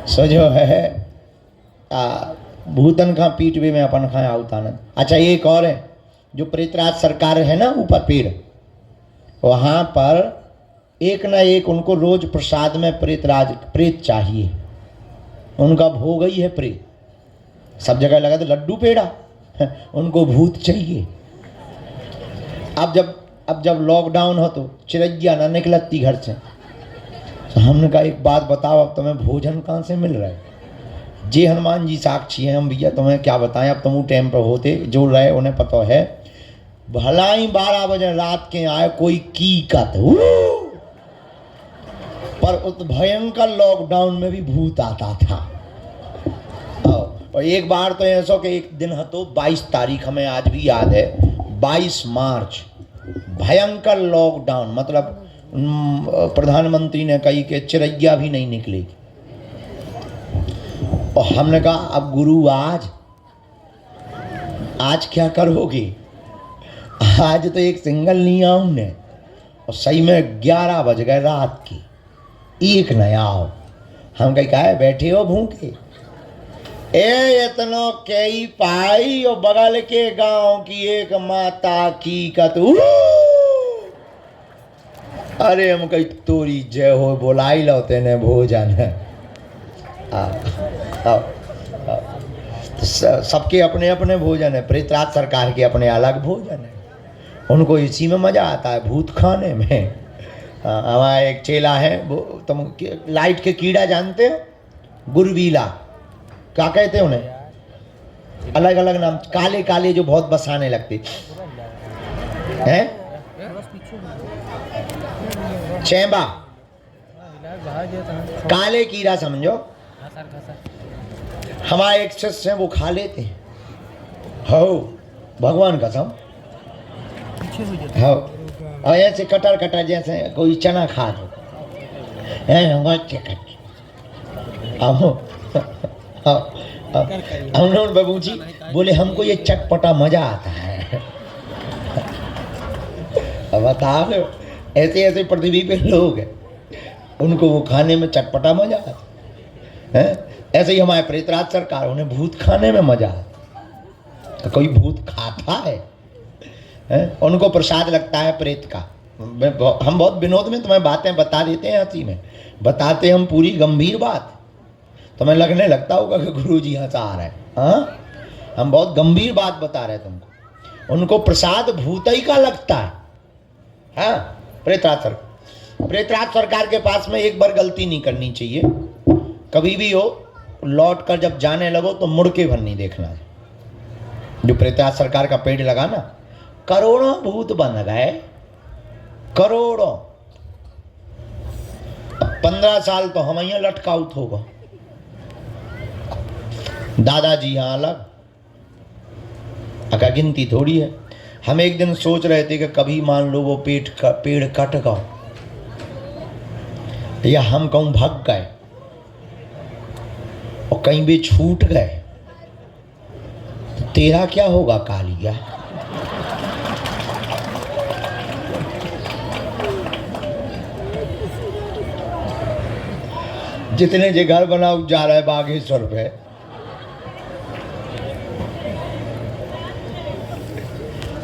सो जो है भूतन का पीठ भी में अपन खाए आउतानंद। अच्छा एक और है, जो प्रेतराज सरकार है ना ऊपर पेड़, वहाँ पर एक ना एक उनको रोज प्रसाद में प्रेत चाहिए। उनका भोग ही है प्रेत। सब जगह लगा तो लड्डू पेड़ा, उनको भूत चाहिए। अब जब लॉकडाउन हो तो चिड़ैया ना निकलती घर से, तो हमने कहा एक बात बताओ, अब तुम्हें भोजन कहाँ से मिल रहा है? जे हनुमान जी साक्षी हैं हम भैया, तुम्हें क्या बताएं। अब तुम टाइम पर होते जो रहे उन्हें पता है, भला ही 12 बजे रात के आए कोई कीकत, पर उस भयंकर लॉकडाउन में भी भूत आता था। और एक बार तो ऐसा कि एक दिन है तो 22 तारीख हमें आज भी याद है, 22 मार्च, भयंकर लॉकडाउन, मतलब प्रधानमंत्री ने कही कि चिड़ैया भी नहीं निकलेगी। और हमने कहा अब गुरु आज क्या करोगे? आज तो एक सिंगल नहीं आऊं ने, और सही में 11 बज गए रात की, एक नया आओ। हम कहीं कहा बैठे हो भूखे, ए इतनो कई पाई और बगल के गांव की एक माता की कतू, अरे हम कहीं तोरी जय हो बोलाई लो तेने भोजन। सबके अपने अपने भोजन है, प्रेतराज सरकार के अपने अलग भोजन है, उनको इसी में मजा आता है, भूत खाने में। हमारा एक चेला है, वो तुम लाइट के कीड़ा जानते हो, गुरबीला, क्या कहते हैं उन्हें, अलग अलग नाम, काले काले जो बहुत बसाने लगते हैं, चैंबा, काले कीड़ा समझो। हमारे एक शिष्य हैं वो खा लेते हैं, हो भगवान कसम, हो। और ऐसे कटर कटर जैसे कोई चना खा दो, हमने बाबू जी बोले हमको ये चटपटा मजा आता है। अब बताओ, ऐसे ऐसे पृथ्वी पे लोग हैं, उनको वो खाने में चटपटा मजा आता है। ऐसे ही हमारे प्रेतराज सरकार, उन्हें भूत खाने में मजा आता। तो कोई भूत खाता है? उनको प्रसाद लगता है प्रेत का। हम बहुत विनोद में तुम्हें बातें बता देते हैं, हंसी में बताते हम पूरी गंभीर बात, तुम्हें लगने लगता होगा कि गुरुजी हंसा आ रहा है। हाँ, हम बहुत गंभीर बात बता रहे हैं तुमको। उनको प्रसाद भूत ही का लगता है। हाँ, प्रेतराज सरकार के पास में एक बार गलती नहीं करनी चाहिए, कभी भी हो लौट कर जब जाने लगो तो मुड़ के भर नहीं देखना है। जो प्रेतराज सरकार का पेड़ लगा ना, करोड़ों भूत बन गए, करोड़ों। 15 साल तो हम यहाँ लटकाउट होगा, दादाजी यहाँ अलग, अका गिनती थोड़ी है। हम एक दिन सोच रहे थे कि कभी मान लो वो पेड़ कट गया या हम कहूँ भाग गए और कहीं भी छूट गए, तो तेरा क्या होगा कालिया? जितने जे घर बनाओ जा रहा है बागेश्वर पे,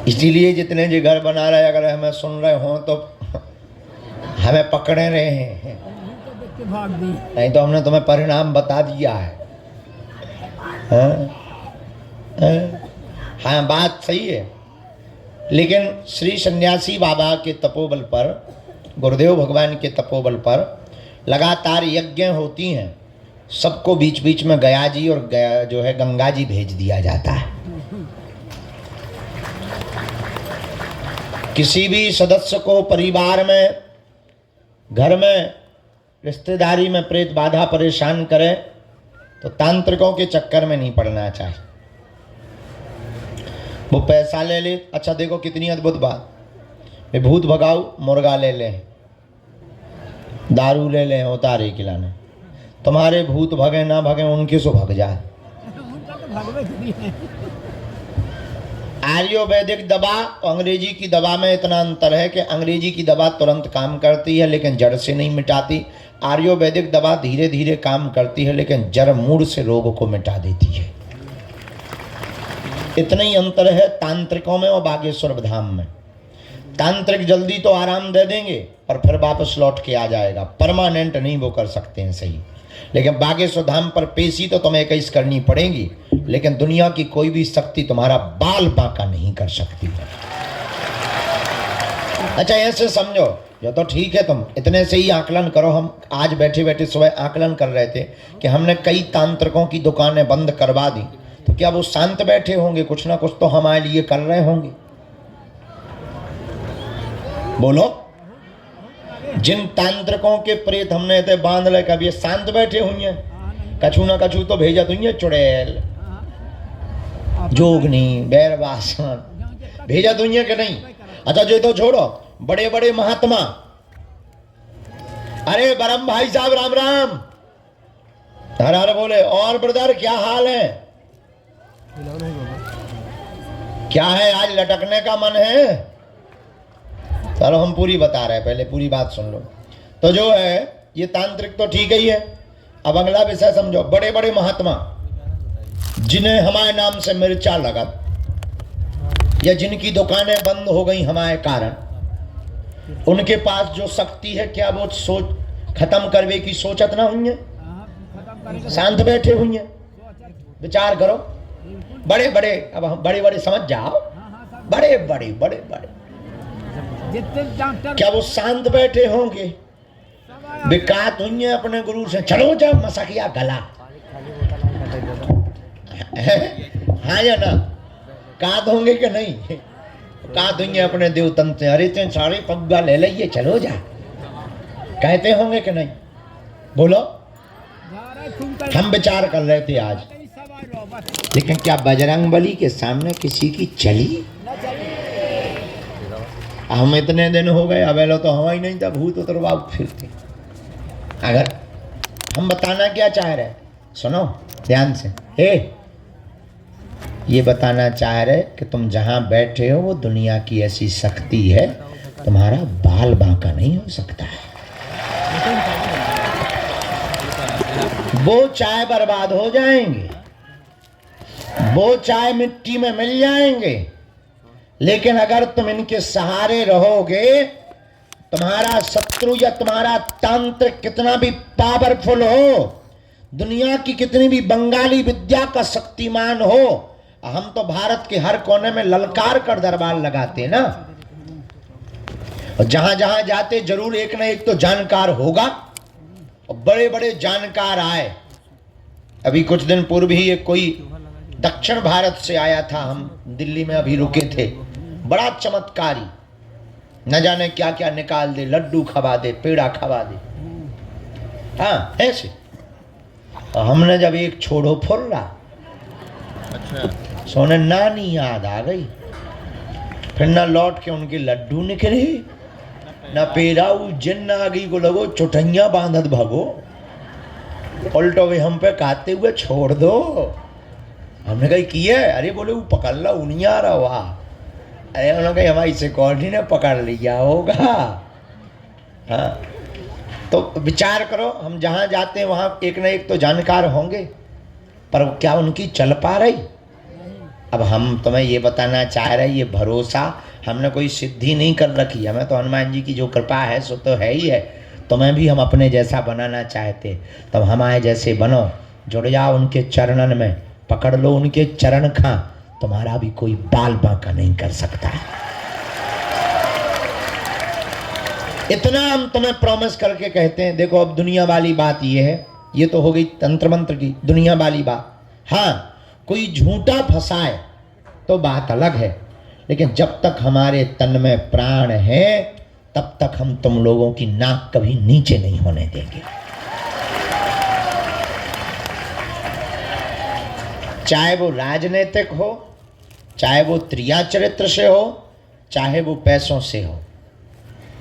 इसीलिए जितने जे घर बना रहे, अगर हमें सुन रहे हो तो हमें पकड़े रहे हैं, नहीं तो हमने तुम्हें परिणाम बता दिया है। हाँ, बात सही है। लेकिन श्री सन्यासी बाबा के तपोबल पर, गुरुदेव भगवान के तपोबल पर लगातार यज्ञ होती हैं। सबको बीच बीच में गया जी और गया जो है गंगा जी भेज दिया जाता है। किसी भी सदस्य को परिवार में, घर में, रिश्तेदारी में प्रेत बाधा परेशान करे तो तांत्रिकों के चक्कर में नहीं पड़ना चाहिए। वो पैसा ले ले, अच्छा देखो कितनी अद्भुत बात, वे भूत भगाओ, मुर्गा ले लें, दारू ले लें उतारे खिलाने, तुम्हारे भूत भगे ना भगे उनके सो भग जाए। आयुर्वेदिक दवा और अंग्रेजी की दवा में इतना अंतर है कि अंग्रेजी की दवा तुरंत काम करती है लेकिन जड़ से नहीं मिटाती। आयुर्वेदिक दवा धीरे धीरे काम करती है, लेकिन जड़ मूड से रोग को मिटा देती है। इतना ही अंतर है तांत्रिकों में और बागेश्वर धाम में। तांत्रिक जल्दी तो आराम दे देंगे और फिर वापस लौट के आ जाएगा, परमानेंट नहीं वो कर सकते हैं सही। लेकिन बागेश्वर धाम पर पेशी तो तुम्हें 21 करनी पड़ेगी, लेकिन दुनिया की कोई भी शक्ति तुम्हारा बाल बांका नहीं कर सकती। अच्छा ऐसे समझो, जो तो ठीक है, तुम इतने से ही आकलन करो। हम आज बैठे बैठे सुबह आकलन कर रहे थे कि हमने कई तांत्रिकों की दुकानें बंद करवा दी, तो क्या वो शांत बैठे होंगे? कुछ ना कुछ तो हमारे लिए कर रहे होंगे। बोलो, जिन तांत्रिकों के प्रेत हमने थे बांध ले, कभी ये शांत बैठे हुई हैं? कछु ना कछु तो भेजा तो ही चुड़ैल, जोगनी, बैरवासन भेजा तो ही कि नहीं? अच्छा जो तो छोड़ो, बड़े बड़े महात्मा, अरे बरम भाई साहब राम राम, हर हर बोले। और ब्रदर क्या हाल है? क्या है आज लटकने का मन है? चलो हम पूरी बता रहे हैं, पहले पूरी बात सुन लो। तो जो है ये तांत्रिक तो ठीक ही है। अब अगला विषय समझो। बड़े बड़े महात्मा जिन्हें हमारे नाम से मिर्चा लगा, या जिनकी दुकानें बंद हो गई हमारे कारण, उनके पास जो शक्ति है, क्या वो सोच खत्म करवे की सोचत ना हुई है? शांत बैठे हुई है? विचार करो। बड़े बड़े, अब हम बड़े बड़े समझ जाओ, बड़े बड़े बड़े बड़े, क्या वो शांत बैठे होंगे? बिकात हुई है अपने गुरु से, चलो जब मसकिया गला हाँ या ना? कात होंगे कि नहीं? कात हुई है अपने देवतन से, अरे ते सारे पग्गा ले लिये, चलो जा, कहते होंगे कि नहीं? बोलो। हम विचार कर रहे थे आज, लेकिन क्या बजरंग बली के सामने किसी की चली? हम इतने दिन हो गए, अवेलो तो हवा ही नहीं था, भूत उतरवा फिरते। अगर हम बताना क्या चाह रहे, सुनो ध्यान से। हे, ये बताना चाह रहे कि तुम जहां बैठे हो वो दुनिया की ऐसी शक्ति है, तुम्हारा बाल बांका नहीं हो सकता है। वो चाहे बर्बाद हो जाएंगे, वो चाहे मिट्टी में मिल जाएंगे, लेकिन अगर तुम इनके सहारे रहोगे, तुम्हारा शत्रु या तुम्हारा तांत्रिक कितना भी पावरफुल हो, दुनिया की कितनी भी बंगाली विद्या का शक्तिमान हो, हम तो भारत के हर कोने में ललकार कर दरबार लगाते ना, और जहां जहां जाते जरूर एक ना एक तो जानकार होगा, और बड़े बड़े जानकार आए। अभी कुछ दिन पूर्व ही एक कोई दक्षिण भारत से आया था, हम दिल्ली में अभी रुके थे, बड़ा चमत्कारी, न जाने क्या क्या निकाल दे, लड्डू खवा दे, पेड़ा खवा दे, हाँ ऐसे। और हमने जब एक छोड़ो फुर्रा, अच्छा, सोने नानी याद आ गई, फिर ना लौट के उनके लड्डू निकले, ना पेड़ा, जिन्न आ गई को लगो चुठैया बांधत भगो, उल्टो वे हम पे खाते हुए छोड़ दो। हमने कही किए? अरे बोले वो पकड़ ला, उन्हीं आ रहा वहा। अरे उन्होंने कही हमारी सिक्योरिटी ने पकड़ लिया होगा। हाँ, तो विचार करो, हम जहाँ जाते हैं वहाँ एक ना एक तो जानकार होंगे, पर क्या उनकी चल पा रही? अब हम तुम्हें ये बताना चाह रहे, ये भरोसा हमने कोई सिद्धि नहीं कर रखी, हमें तो हनुमान जी की जो कृपा है सो तो है ही है। तुम्हें भी हम अपने जैसा बनाना चाहते, तब हमारे जैसे बनो, जुड़ जाओ उनके चरणन में, पकड़ लो उनके चरण खा, तुम्हारा भी कोई बाल बांका नहीं कर सकता है। इतना हम तुम्हें प्रॉमिस करके कहते हैं। देखो अब दुनिया वाली बात ये है, ये तो हो गई तंत्र मंत्र की दुनिया वाली बात। हाँ, कोई झूठा फंसाए तो बात अलग है, लेकिन जब तक हमारे तन में प्राण है तब तक हम तुम लोगों की नाक कभी नीचे नहीं होने देंगे। चाहे वो राजनीतिक हो, चाहे वो त्रिया चरित्र से हो, चाहे वो पैसों से हो,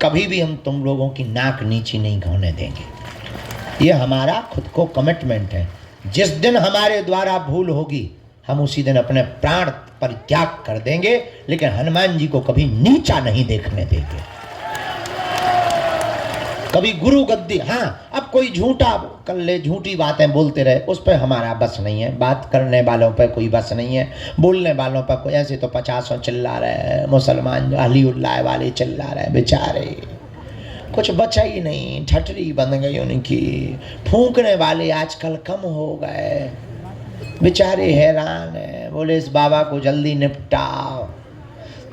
कभी भी हम तुम लोगों की नाक नीची नहीं होने देंगे। ये हमारा खुद को कमिटमेंट है। जिस दिन हमारे द्वारा भूल होगी, हम उसी दिन अपने प्राण परित्याग कर देंगे, लेकिन हनुमान जी को कभी नीचा नहीं देखने देंगे। कभी गुरु गद्दी। हाँ, अब कोई झूठा कर ले, झूठी बातें बोलते रहे, उस पर हमारा बस नहीं है। बात करने वालों पर कोई बस नहीं है, बोलने वालों पर कोई। ऐसे तो 50 चिल्ला रहे हैं मुसलमान, अलीउल्लाह वाले चिल्ला रहे हैं, बेचारे कुछ बचा ही नहीं, ठटरी बन गई उनकी। फूंकने वाले आजकल कम हो गए, बेचारे हैरान है, बोले इस बाबा को जल्दी निपटाओ।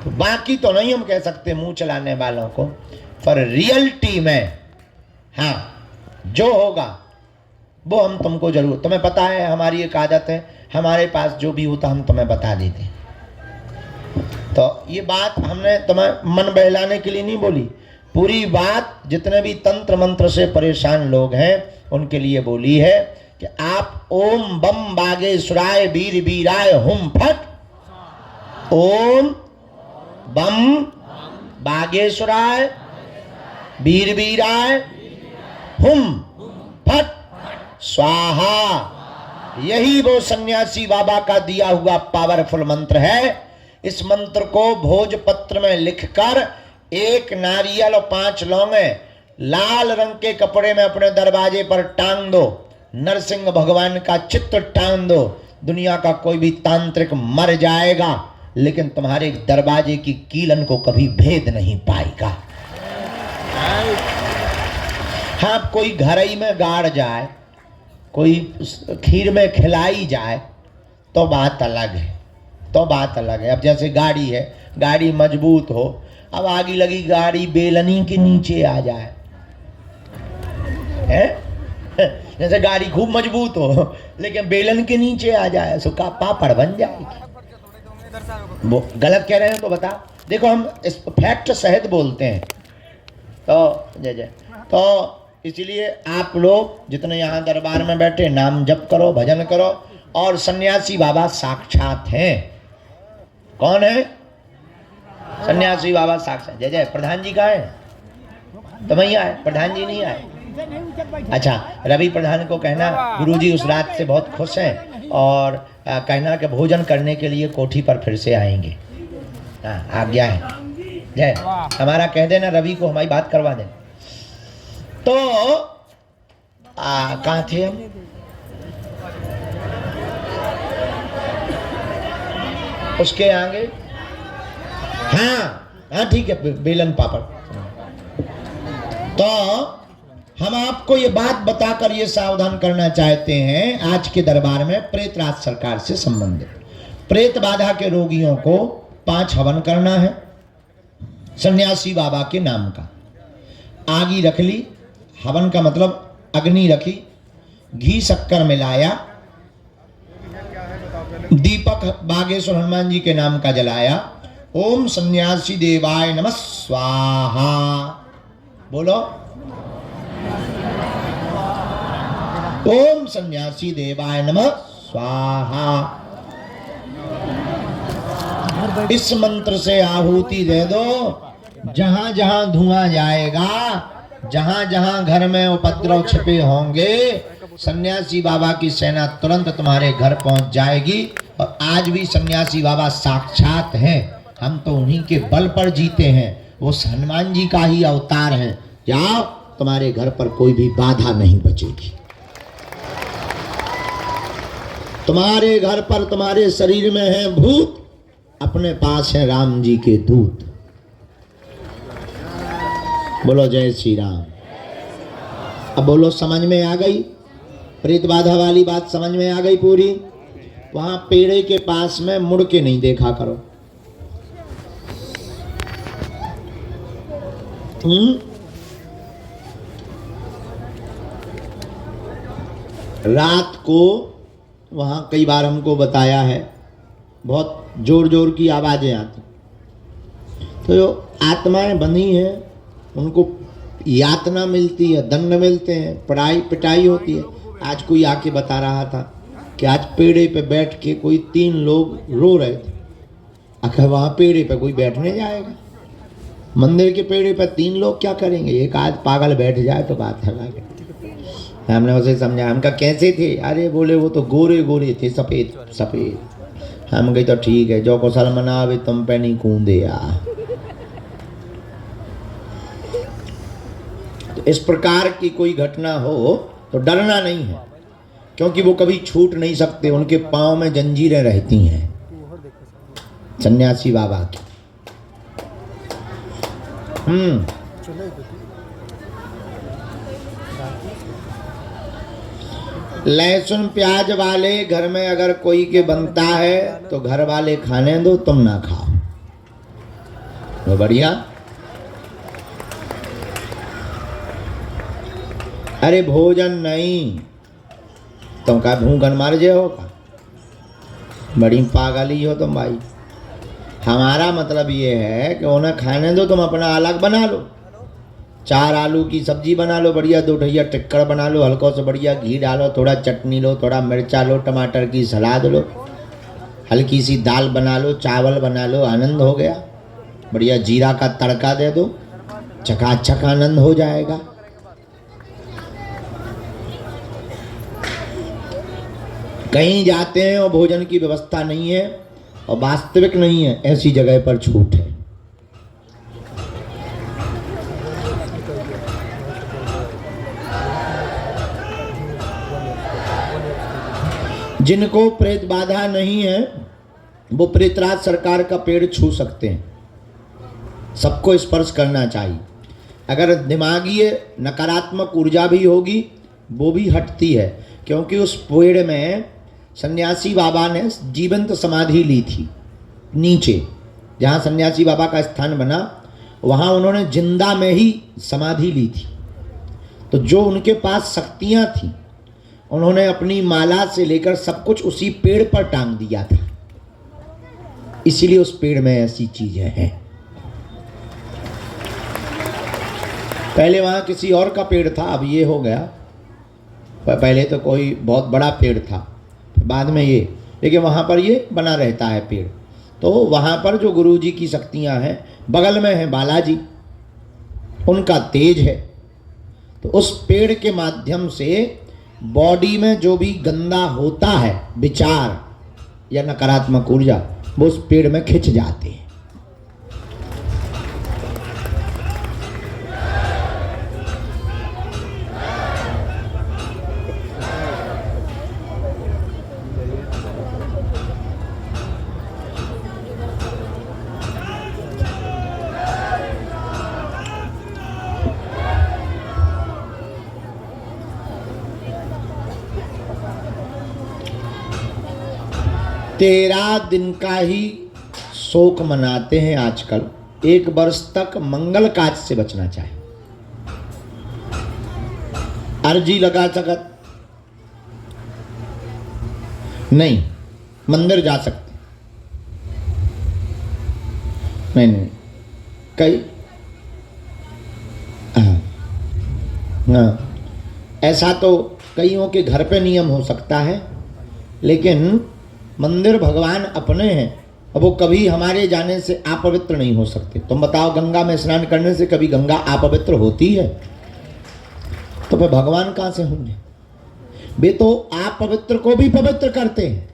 तो बाकी तो नहीं हम कह सकते मुंह चलाने वालों को, पर रियलिटी में हाँ जो होगा वो हम तुमको जरूर, तुम्हें पता है हमारी एक आदत है, हमारे पास जो भी होता हम तुम्हें बता देते। तो ये बात हमने तुम्हें मन बहलाने के लिए नहीं बोली, पूरी बात जितने भी तंत्र मंत्र से परेशान लोग हैं उनके लिए बोली है कि आप ओम बम बागेश्वराय वीर वीराय हुम फट, ओम बम बागेश्वराय वीर वीराय हुम फट स्वाहा। यही वो सन्यासी बाबा का दिया हुआ पावरफुल मंत्र है। इस मंत्र को भोजपत्र में लिखकर एक नारियल और 5 लौंगे लाल रंग के कपड़े में अपने दरवाजे पर टांग दो, नरसिंह भगवान का चित्र टांग दो। दुनिया का कोई भी तांत्रिक मर जाएगा लेकिन तुम्हारे दरवाजे की कीलन को कभी भेद नहीं पाएगा। हाँ, कोई घर ही में गाड़ जाए, कोई खीर में खिलाई जाए तो बात अलग है, तो बात अलग है। अब जैसे गाड़ी है, गाड़ी मजबूत हो, अब आगे लगी गाड़ी बेलनी के नीचे आ जाए, है? जैसे गाड़ी खूब मजबूत हो लेकिन बेलन के नीचे आ जाए, सुखा पापड़ बन जाएगी। वो गलत कह रहे हैं तो बता, देखो हम इस फैक्ट सहित बोलते हैं। तो जय जय। तो इसलिए आप लोग जितने यहाँ दरबार में बैठे नाम जप करो, भजन करो। और सन्यासी बाबा साक्षात हैं। कौन है? सन्यासी बाबा साक्षात। जय जय। प्रधान जी का है तो वहीं आए, प्रधान जी नहीं आए। अच्छा, रवि प्रधान को कहना गुरुजी उस रात से बहुत खुश हैं और कहना कि भोजन करने के लिए कोठी पर फिर से आएंगे। हाँ, आज्ञा है। जय। हमारा कह देना रवि को हमारी बात करवा दें। तो कहाँ थे हम? उसके आगे हाँ ठीक है, बेलन पापड़। तो हम आपको ये बात बताकर ये सावधान करना चाहते हैं, आज के दरबार में प्रेतराज सरकार से संबंधित प्रेत बाधा के रोगियों को 5 हवन करना है सन्यासी बाबा के नाम का। आगी रख ली, हवन का मतलब अग्नि रखी, घी शक्कर मिलाया, दीपक बागेश्वर हनुमान जी के नाम का जलाया। ओम सन्यासी देवाय नमः स्वाहा बोलो। ओम सन्यासी देवाय नमः स्वाहा। इस मंत्र से आहुति दे दो। जहां जहां धुआं जाएगा, जहां जहां घर में उपद्रव छिपे होंगे, सन्यासी बाबा की सेना तुरंत तुम्हारे घर पहुंच जाएगी। और आज भी सन्यासी बाबा साक्षात हैं, हम तो उन्हीं के बल पर जीते हैं, वो हनुमान जी का ही अवतार हैं। जाओ, तुम्हारे घर पर कोई भी बाधा नहीं बचेगी। तुम्हारे घर पर, तुम्हारे शरीर में है भूत, अपने पास है राम जी के दूत। बोलो जय श्री राम। अब बोलो समझ में आ गई? प्रेत बाधा वाली बात समझ में आ गई पूरी? वहां पेड़े के पास में मुड़ के नहीं देखा करो। रात को वहां कई बार हमको बताया है, बहुत जोर जोर की आवाजें आती, तो जो आत्माएं बंधी हैं उनको यातना मिलती है, दंड मिलते हैं, पढ़ाई पिटाई होती है। आज कोई आके बता रहा था कि आज पेड़े पे बैठ के कोई 3 लोग रो रहे थे। आखिर वहाँ पेड़े पे कोई बैठने जाएगा? मंदिर के पेड़े पे 3 लोग क्या करेंगे? एक आध पागल बैठ जाए तो बात है। हमने उसे समझा, हम कहा कैसे थे? अरे बोले वो तो गोरे गोरे थे, सफ़ेद सफ़ेद। हम गए तो ठीक है, जो कुशल मनावे तुम पे नहीं कूदे यार। इस प्रकार की कोई घटना हो तो डरना नहीं है, क्योंकि वो कभी छूट नहीं सकते, उनके पांव में जंजीरें रहती हैं सन्यासी बाबा की। लहसुन प्याज वाले घर में अगर कोई के बनता है तो घर वाले खाने दो, तुम ना खाओ। वो बढ़िया। अरे भोजन नहीं, तुम का भूखन मर जे हो का, बड़ी पागली हो तुम भाई। हमारा मतलब ये है कि उन्हें खाने दो, तुम अपना अलग बना लो। 4 आलू की सब्जी बना लो, बढ़िया 2 ढैया टिक्कड़ बना लो, हल्का से बढ़िया घी डालो, थोड़ा चटनी लो, थोड़ा मिर्चा लो, टमाटर की सलाद लो, हल्की सी दाल बना लो, चावल बना लो, आनंद हो गया। बढ़िया जीरा का तड़का दे दो, चकाचक आनंद हो जाएगा। कहीं जाते हैं और भोजन की व्यवस्था नहीं है और वास्तविक नहीं है, ऐसी जगह पर छूट है। जिनको प्रेत बाधा नहीं है वो प्रेतराज सरकार का पेड़ छू सकते हैं। सबको स्पर्श करना चाहिए। अगर दिमागी नकारात्मक ऊर्जा भी होगी वो भी हटती है, क्योंकि उस पेड़ में सन्यासी बाबा ने जीवंत समाधि ली थी। नीचे जहाँ सन्यासी बाबा का स्थान बना वहाँ उन्होंने जिंदा में ही समाधि ली थी। तो जो उनके पास शक्तियाँ थीं उन्होंने अपनी माला से लेकर सब कुछ उसी पेड़ पर टांग दिया था। इसीलिए उस पेड़ में ऐसी चीजें हैं। पहले वहाँ किसी और का पेड़ था, अब ये हो गया। पहले तो कोई बहुत बड़ा पेड़ था, बाद में ये, लेकिन वहाँ पर ये बना रहता है पेड़। तो वहाँ पर जो गुरु जी की शक्तियाँ हैं, बगल में है बालाजी, उनका तेज है। तो उस पेड़ के माध्यम से बॉडी में जो भी गंदा होता है, विचार या नकारात्मक ऊर्जा, वो उस पेड़ में खिंच जाते हैं। तेरह दिन का ही शोक मनाते हैं आजकल। 1 वर्ष तक मंगल काज से बचना चाहिए। अर्जी लगा सकत नहीं, मंदिर जा सकते नहीं कई हाँ, ऐसा तो कईयों के घर पे नियम हो सकता है, लेकिन मंदिर भगवान अपने हैं और वो कभी हमारे जाने से अपवित्र नहीं हो सकते। तुम बताओ, गंगा में स्नान करने से कभी गंगा अपवित्र होती है? तो फिर भगवान कहाँ से होंगे? वे तो अपवित्र को भी पवित्र करते हैं।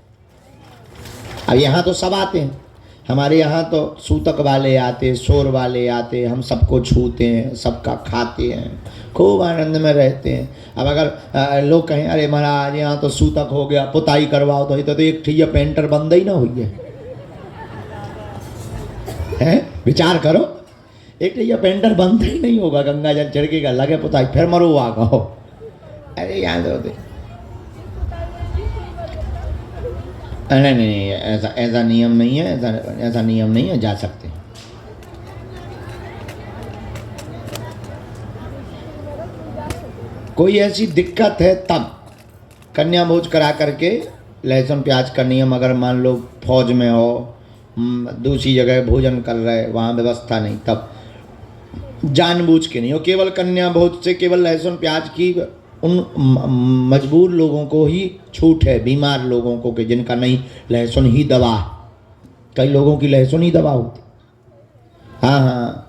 अब यहाँ तो सब आते हैं, हमारे यहाँ तो सूतक वाले आते, शोर वाले आते, हम सबको छूते हैं, सबका खाते हैं, खूब आनंद में रहते हैं। अब अगर लोग कहें अरे महाराज यहाँ तो सूतक हो गया, पुताई करवाओ, तो एक ठिया पेंटर बंद ही ना हुई है। विचार करो, एक ठिया पेंटर बंद ही नहीं होगा, गंगा जल छिड़केगा, लगे पुताई, फिर मरो आ कहो। अरे यहाँ तो नहीं, ऐसा नियम नहीं है, ऐसा नियम नहीं है, जा सकते हैं। कोई ऐसी दिक्कत है तब कन्या भोज करा करके लहसुन प्याज का नियम, अगर मान लो फौज में हो, दूसरी जगह भोजन कर रहे, वहाँ व्यवस्था नहीं, तब जानबूझ के नहीं हो। केवल कन्या भोज से केवल लहसुन प्याज की उन मजबूर लोगों को ही छूट है, बीमार लोगों को, कि जिनका नहीं लहसुन ही दवा। कई लोगों की लहसुन ही दवा होती, हाँ,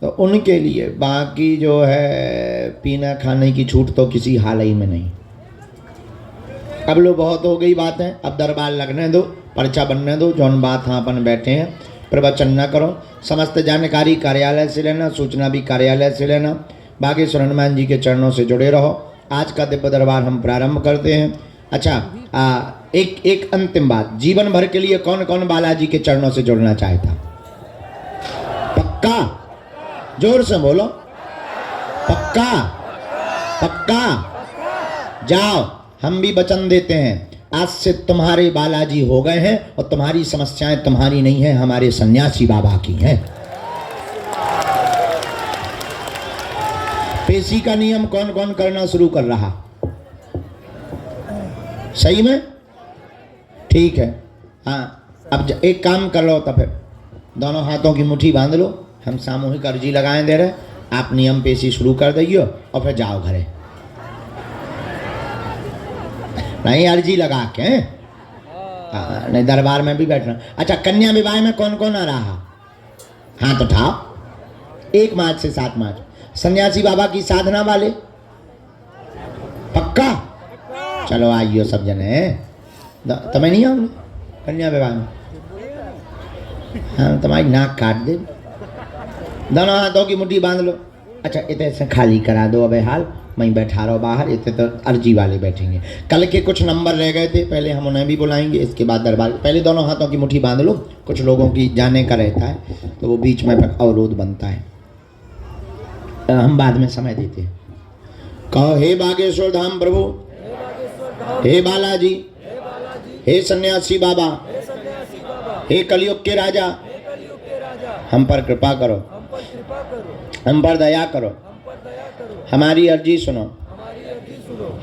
तो उनके लिए। बाकी जो है पीना खाने की छूट तो किसी हाल ही में नहीं। अब लो बहुत हो गई बात है, अब दरबार लगने दो, पर्चा बनने दो, जौन बात हाँ अपन बैठे हैं, प्रवचन न करो। समस्त जानकारी कार्यालय से लेना, सूचना भी कार्यालय से लेना। बागेश्वर हनुमान जी के चरणों से जुड़े रहो। आज का दिव्य दरबार हम प्रारंभ करते हैं। अच्छा, एक अंतिम बात, जीवन भर के लिए कौन कौन बालाजी के चरणों से जुड़ना चाहता? पक्का? जोर से बोलो, पक्का? पक्का? जाओ, हम भी वचन देते हैं, आज से तुम्हारे बालाजी हो गए हैं और तुम्हारी समस्याएं तुम्हारी नहीं है, हमारे सन्यासी बाबा की हैं। पेशी का नियम कौन कौन करना शुरू कर रहा? सही में? ठीक है। हाँ, अब एक काम कर लो, तो फिर दोनों हाथों की मुट्ठी बांध लो। हम सामूहिक अर्जी लगाए दे रहे, आप नियम पेशी शुरू कर दइयो और फिर जाओ घरे। नहीं, अर्जी लगा के नहीं, दरबार में भी बैठना। अच्छा, कन्या विवाह में कौन कौन आ रहा? हाथ उठाओ। 1 मार्च से 7 मार्च सन्यासी बाबा की साधना वाले, पक्का? चलो आइयो सब जने। तुम्हें नहीं आओ कन्या विवाह में? हाँ, तुम्हारी नाक काट दे। दोनों हाथों की मुट्ठी बांध लो। अच्छा, इतने से खाली करा दो। अबे हाल मैं बैठा रहो बाहर, इतने तो अर्जी वाले बैठेंगे। कल के कुछ नंबर रह गए थे, पहले हम उन्हें भी बुलाएंगे, इसके बाद दरबार। पहले दोनों हाथों की मुट्ठी बांध लो। कुछ लोगों की जाने का रहता है तो वो बीच में अवरोध बनता है, हम बाद में समय देते हैं। कहो, हे बागेश्वर धाम प्रभु, हे बालाजी, हे सन्यासी बाबा, हे कलयुग के राजा, हम पर कृपा करो, हम पर दया करो, हमारी अर्जी सुनो।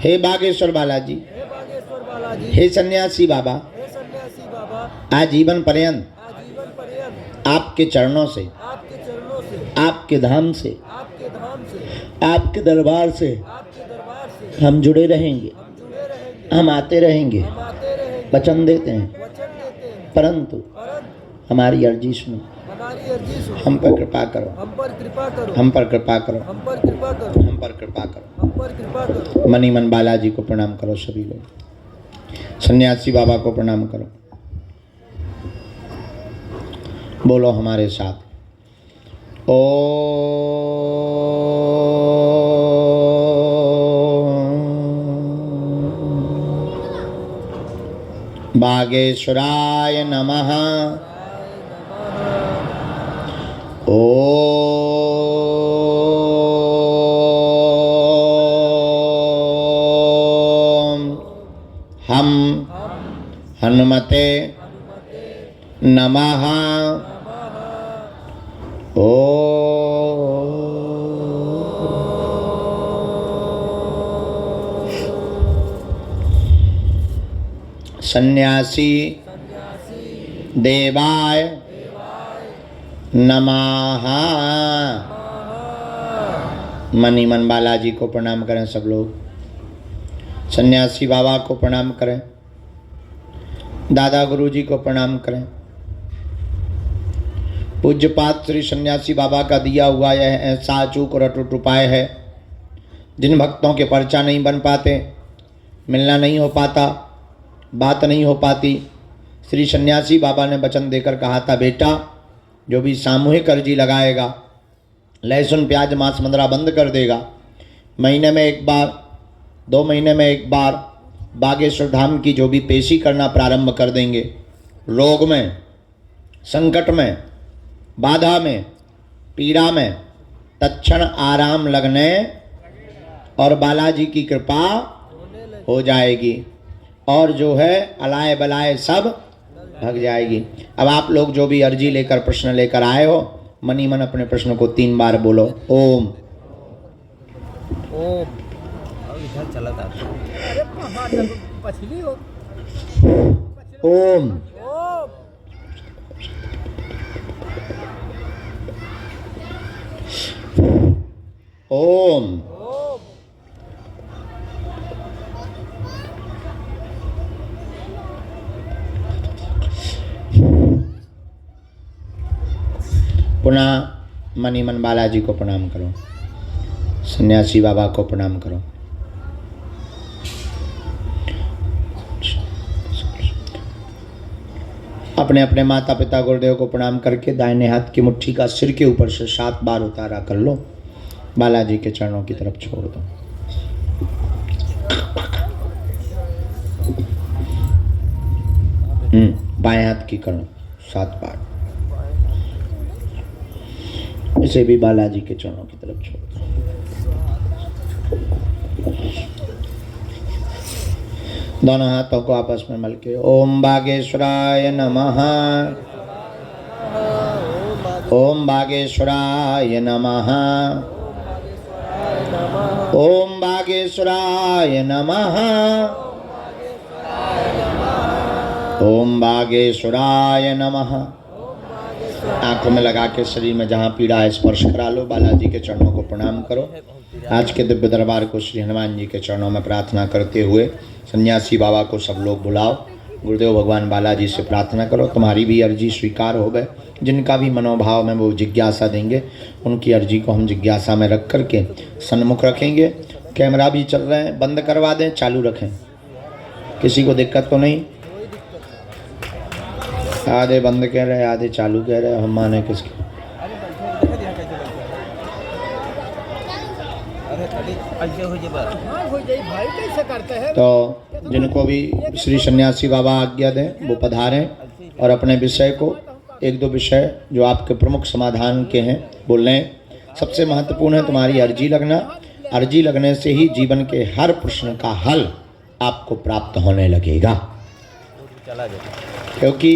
हे बागेश्वर बालाजी, हे सन्यासी बाबा, आजीवन पर्यंत आपके चरणों से, आपके धाम से, आपके दरबार से हम जुड़े रहेंगे, हम आते रहेंगे, वचन देते हैं। परंतु हमारी अर्जी सुनो, हम पर कृपा करो, हम पर कृपा करो, हम पर कृपा करो, हम पर कृपा करो, हम पर कृपा करो, हम पर कृपा करो। मनी मन बालाजी को प्रणाम करो सभी लोग। सन्यासी बाबा को प्रणाम करो। बोलो हमारे साथ, ओ बागेश्वराय नमः। ओम हम हनुमते नमः। सन्यासी देवाय नमः। मनी मन बालाजी को प्रणाम करें सब लोग। सन्यासी बाबा को प्रणाम करें, दादा गुरुजी को प्रणाम करें। पूज्यपात श्री सन्यासी बाबा का दिया हुआ यह ऐसा अचूक और अटूट उपाय है। जिन भक्तों के पर्चा नहीं बन पाते, मिलना नहीं हो पाता, बात नहीं हो पाती, श्री सन्यासी बाबा ने वचन देकर कहा था, बेटा जो भी सामूहिक अर्जी लगाएगा, लहसुन प्याज मांस मंदरा बंद कर देगा, महीने में एक बार, 2 महीने में एक बार बागेश्वर धाम की जो भी पेशी करना प्रारंभ कर देंगे, रोग में, संकट में, बाधा में, पीड़ा में तत्क्षण आराम लगने और बालाजी की कृपा हो जाएगी और जो है अलाय बलाय सब भग जाएगी। अब आप लोग जो भी अर्जी लेकर प्रश्न लेकर आए हो, मनी मन अपने प्रश्न को 3 बार बोलो। ओम ओम। इधर चला था। ओम ओम पुनः मनी मन बालाजी को प्रणाम करो, सन्यासी बाबा को प्रणाम करो। अपने अपने माता पिता गुरुदेव को प्रणाम करके दाहिने हाथ की मुट्ठी का सिर के ऊपर से 7 बार उतारा कर लो। बालाजी के चरणों की तरफ छोड़ दो। बाएं हाथ की करो 7 बार। इसे भी बालाजी के चरणों की तरफ छोड़ दो। दोनों हाथों को आपस में मल के ओम बागेश्वराय नमः, ओम बागेश्वराय नमः, ओम बागेश्वराय नमः, ओम बागेश्वराय नमः। आंखों में लगा के शरीर में जहाँ पीड़ा है स्पर्श करा लो। बालाजी के चरणों को प्रणाम करो। आज के दिव्य दरबार को श्री हनुमान जी के चरणों में प्रार्थना करते हुए सन्यासी बाबा को सब लोग बुलाओ। गुरुदेव भगवान बालाजी से प्रार्थना करो तुम्हारी भी अर्जी स्वीकार हो गए। जिनका भी मनोभाव में वो जिज्ञासा देंगे उनकी अर्जी को हम जिज्ञासा में रख करके सन्मुख रखेंगे। कैमरा भी चल रहे हैं, बंद करवा दें चालू रखें, किसी को दिक्कत तो नहीं। आधे बंद कह रहे आधे चालू कह रहे, हम माने किसके। तो जिनको भी श्री सन्यासी बाबा आज्ञा दें वो पधारें और अपने विषय को 1-2 विषय जो आपके प्रमुख समाधान के हैं बोल लें। सबसे महत्वपूर्ण है तुम्हारी अर्जी लगना। अर्जी लगने से ही जीवन के हर प्रश्न का हल आपको प्राप्त होने लगेगा, क्योंकि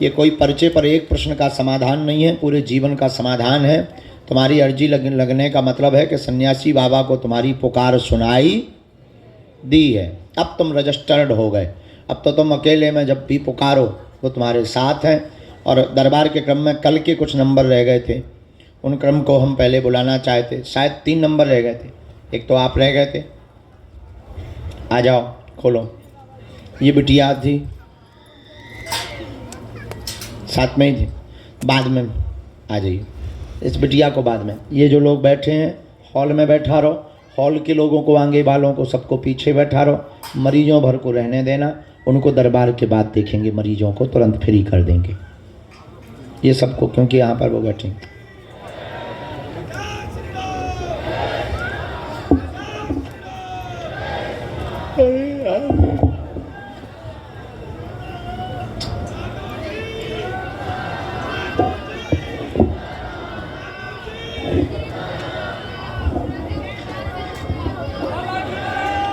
ये कोई पर्चे पर एक प्रश्न का समाधान नहीं है, पूरे जीवन का समाधान है। तुम्हारी अर्जी लगने का मतलब है कि सन्यासी बाबा को तुम्हारी पुकार सुनाई दी है। अब तुम रजिस्टर्ड हो गए। अब तो तुम अकेले में जब भी पुकारो वो तुम्हारे साथ हैं। और दरबार के क्रम में कल के कुछ नंबर रह गए थे, उन क्रम को हम पहले बुलाना चाहते। शायद 3 नंबर रह गए थे, एक तो आप रह गए थे। आ जाओ, खोलो। ये बिटिया थी, साथ में ही थी, बाद में आ जाइए। इस बिटिया को बाद में। ये जो लोग बैठे हैं हॉल में बैठा रहो, हॉल के लोगों को, आगे वालों को सबको पीछे बैठा रहो। मरीजों भर को रहने देना, उनको दरबार के बाद देखेंगे। मरीजों को तुरंत फ्री कर देंगे ये सबको, क्योंकि यहाँ पर वो बैठेंगे।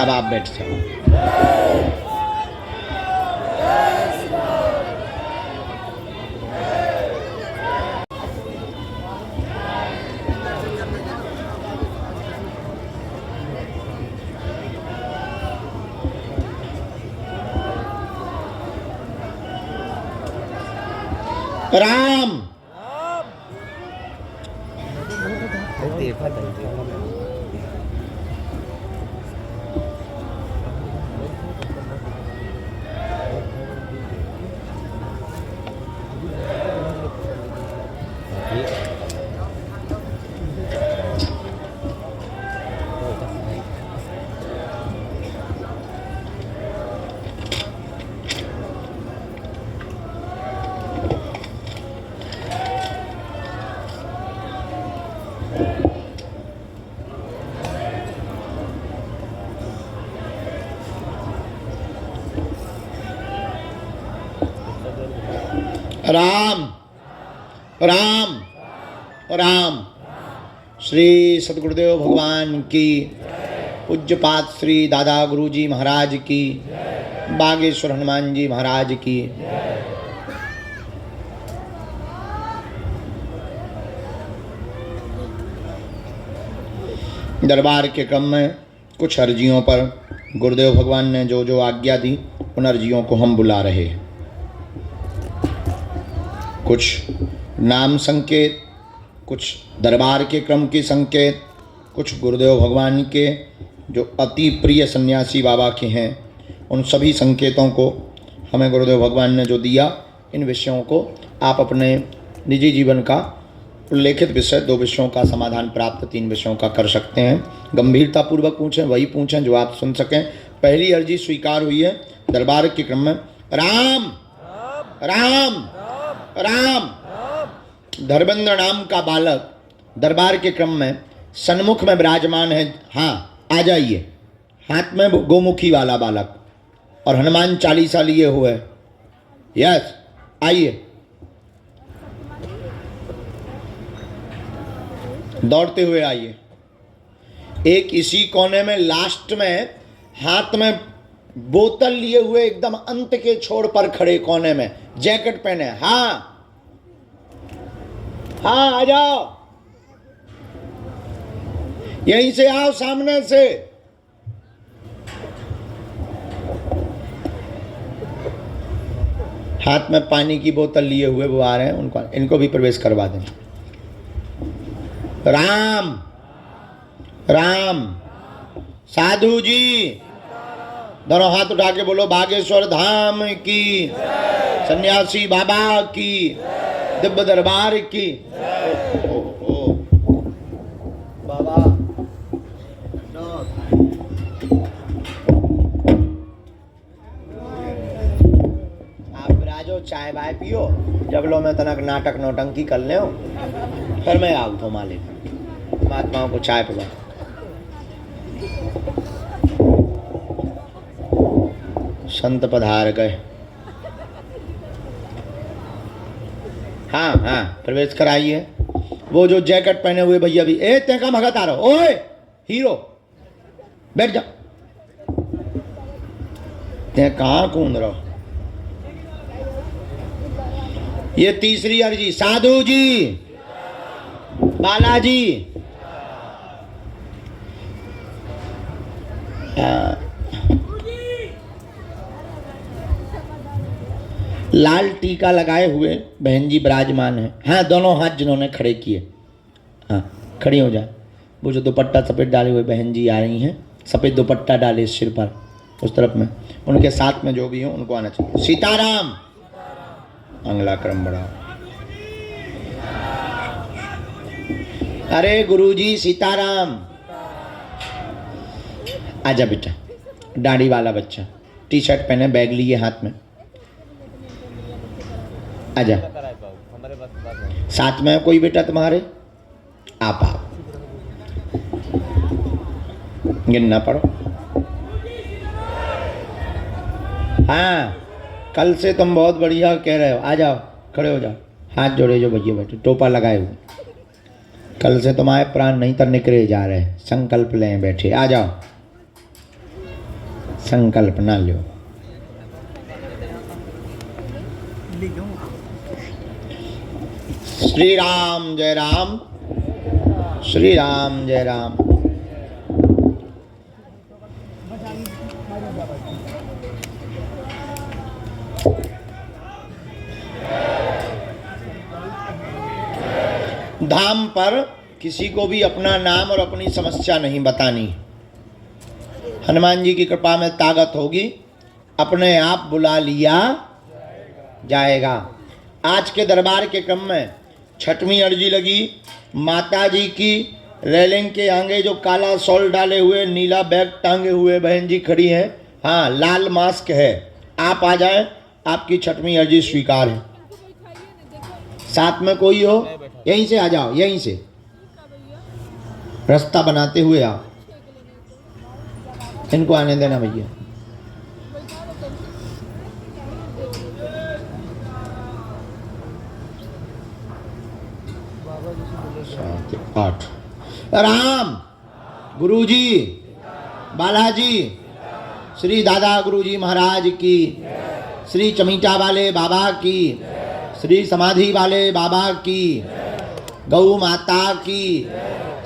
अब आप बैठ जाओ। राम देखा था राम राम राम। श्री सद्गुरुदेव भगवान की, पूज्यपाद श्री दादा गुरुजी महाराज की, बागेश्वर हनुमान जी महाराज की। दरबार के क्रम में कुछ अर्जियों पर गुरुदेव भगवान ने जो जो आज्ञा दी उन अर्जियों को हम बुला रहे हैं। कुछ नाम संकेत, कुछ दरबार के क्रम के संकेत, कुछ गुरुदेव भगवान के जो अति प्रिय सन्यासी बाबा के हैं उन सभी संकेतों को हमें गुरुदेव भगवान ने जो दिया, इन विषयों को आप अपने निजी जीवन का उल्लेखित विषय 2 विषयों का समाधान प्राप्त 3 विषयों का कर सकते हैं। गंभीरतापूर्वक पूछें, वही पूछें जो आप सुन सकें। पहली अर्जी स्वीकार हुई है दरबार के क्रम में। राम राम राम। धर्मेंद्र नाम का बालक दरबार के क्रम में सन्मुख में विराजमान है। हाँ, आ जाइए। हाथ में गोमुखी वाला बालक और हनुमान चालीसा लिए हुए। यस, आइए, दौड़ते हुए आइए। एक इसी कोने में लास्ट में हाथ में बोतल लिए हुए एकदम अंत के छोर पर खड़े कोने में, जैकेट पहने। हाँ हाँ, आ जाओ, यहीं से आओ, सामने से। हाथ में पानी की बोतल लिए हुए वो आ रहे हैं, उनको इनको भी प्रवेश करवा दें। राम राम। साधु जी दोनों हाथ उठा के बोलो बागेश्वर धाम की, सन्यासी बाबा की, दिव्य दरबार की। ओ बाबा, आप विराजो, चाय बाय पियो, जबलों में तनक नाटक नौटंकी कर ले, फिर मैं आऊ तो मालिक महात्माओं को चाय पिला। संत पधार गए। हाँ हाँ, प्रवेश कराइए। वो जो जैकेट पहने हुए भैया भी, ए ते का भगत आ रहा, ओए हीरो बैठ जा, ते कहाँ कूद रहो। ये तीसरी अर्जी। साधु जी, बालाजी, लाल टीका लगाए हुए बहन जी विराजमान है। हाँ, दोनों हाथ जिन्होंने खड़े किए, हाँ खड़ी हो जाए। वो जो दुपट्टा सफ़ेद डाले हुए बहन जी आ रही हैं, सफ़ेद दुपट्टा डाले सिर पर, उस तरफ में, उनके साथ में जो भी हो उनको आना चाहिए। सीताराम, अगला क्रम बढ़ाओ। अरे गुरुजी सीताराम। आजा बेटा, दाढ़ी वाला बच्चा, टी शर्ट पहने, बैग लिए हाथ में, आजा। साथ में कोई बेटा तुम्हारे? आप गिनना पड़ो। हाँ, कल से तुम बहुत बढ़िया कह रहे हो। आ जाओ, खड़े हो जाओ, हाथ जोड़े जो भैया बैठे, टोपा लगाए हुए। कल से तुम्हारे प्राण नहीं तर निकले जा रहे, संकल्प लें बैठे। आ जाओ, संकल्प ना लो। श्री राम जय राम, श्री राम जय राम। धाम पर किसी को भी अपना नाम और अपनी समस्या नहीं बतानी। हनुमान जी की कृपा में ताकत होगी, अपने आप बुला लिया जाएगा। आज के दरबार के क्रम में 6वीं अर्जी लगी। माता जी की रेलिंग के आगे जो काला शॉल डाले हुए, नीला बैग टांगे हुए बहन जी खड़ी हैं। हाँ, लाल मास्क है। आप आ जाएं, आपकी 6वीं अर्जी स्वीकार है। साथ में कोई हो, यहीं से आ जाओ, यहीं से रास्ता बनाते हुए आओ। इनको आने देना भैया। आठ। राम गुरुजी, बालाजी, श्री दादा गुरुजी महाराज की, श्री चमीटा वाले बाबा की, श्री समाधि वाले बाबा की, गौ माता की,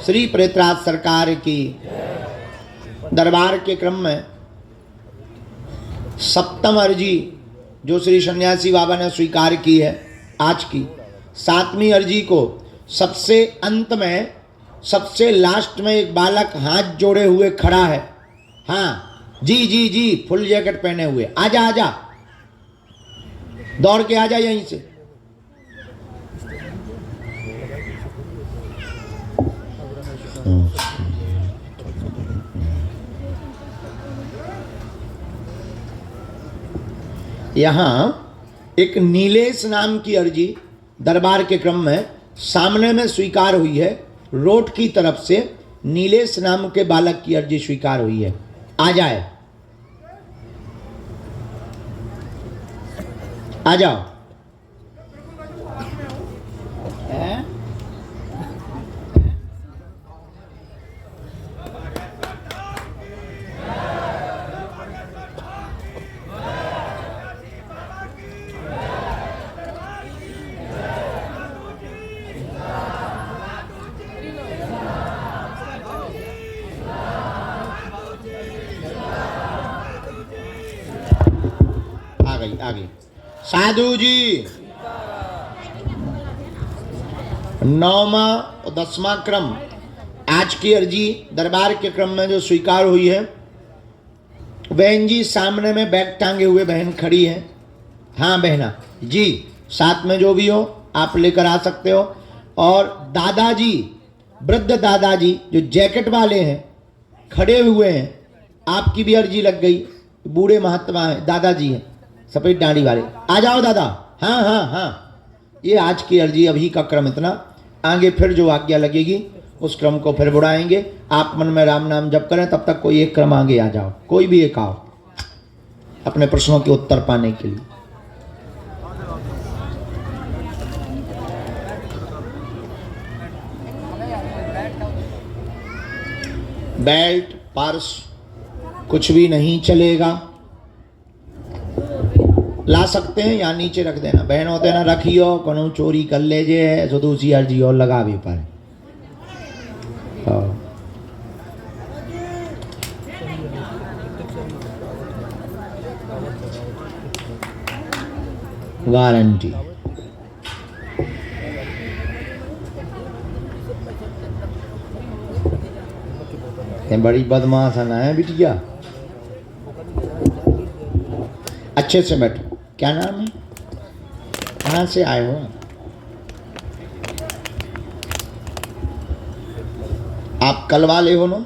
श्री प्रेतराज सरकार की। दरबार के क्रम में 7वीं अर्जी जो श्री सन्यासी बाबा ने स्वीकार की है आज की, 7वीं अर्जी को सबसे अंत में, सबसे लास्ट में एक बालक हाथ जोड़े हुए खड़ा है। हाँ जी जी जी, फुल जैकेट पहने हुए। आजा आजा, दौड़ के आजा यहीं से। यहाँ एक नीलेश नाम की अर्जी दरबार के क्रम में सामने में स्वीकार हुई है। रोड की तरफ से नीलेश नाम के बालक की अर्जी स्वीकार हुई है, आ जाए, आ जाओ। आ गई। साधु जी 9वां और 10वां क्रम आज की अर्जी दरबार के क्रम में जो स्वीकार हुई है, बहन जी सामने में बैग टांगे हुए बहन खड़ी है। हाँ बहना जी, साथ में जो भी हो आप लेकर आ सकते हो। और दादाजी, वृद्ध दादाजी जो जैकेट वाले हैं खड़े हुए हैं, आपकी भी अर्जी लग गई। बूढ़े महात्मा हैं, दादाजी हैं सफेद दाढ़ी वाले, आ जाओ दादा। हाँ हाँ हाँ, ये आज की अर्जी अभी का क्रम इतना, आगे फिर जो आज्ञा लगेगी उस क्रम को फिर बुढ़ाएंगे। आप मन में राम नाम जप करें, तब तक कोई एक क्रम आगे आ जाओ, कोई भी एक आओ अपने प्रश्नों के उत्तर पाने के लिए। बेल्ट पर्स कुछ भी नहीं चलेगा, ला सकते हैं या नीचे रख देना। बहन होते ना रखियो, कोनो चोरी कर ले जे तो दूसरी अर्जी और लगा भी पाए। गारंटी। बड़ी बदमाश है ना है बिटिया, अच्छे से बैठो। क्या नाम है, कहाँ से आए हो? आप कल वाले हो ना?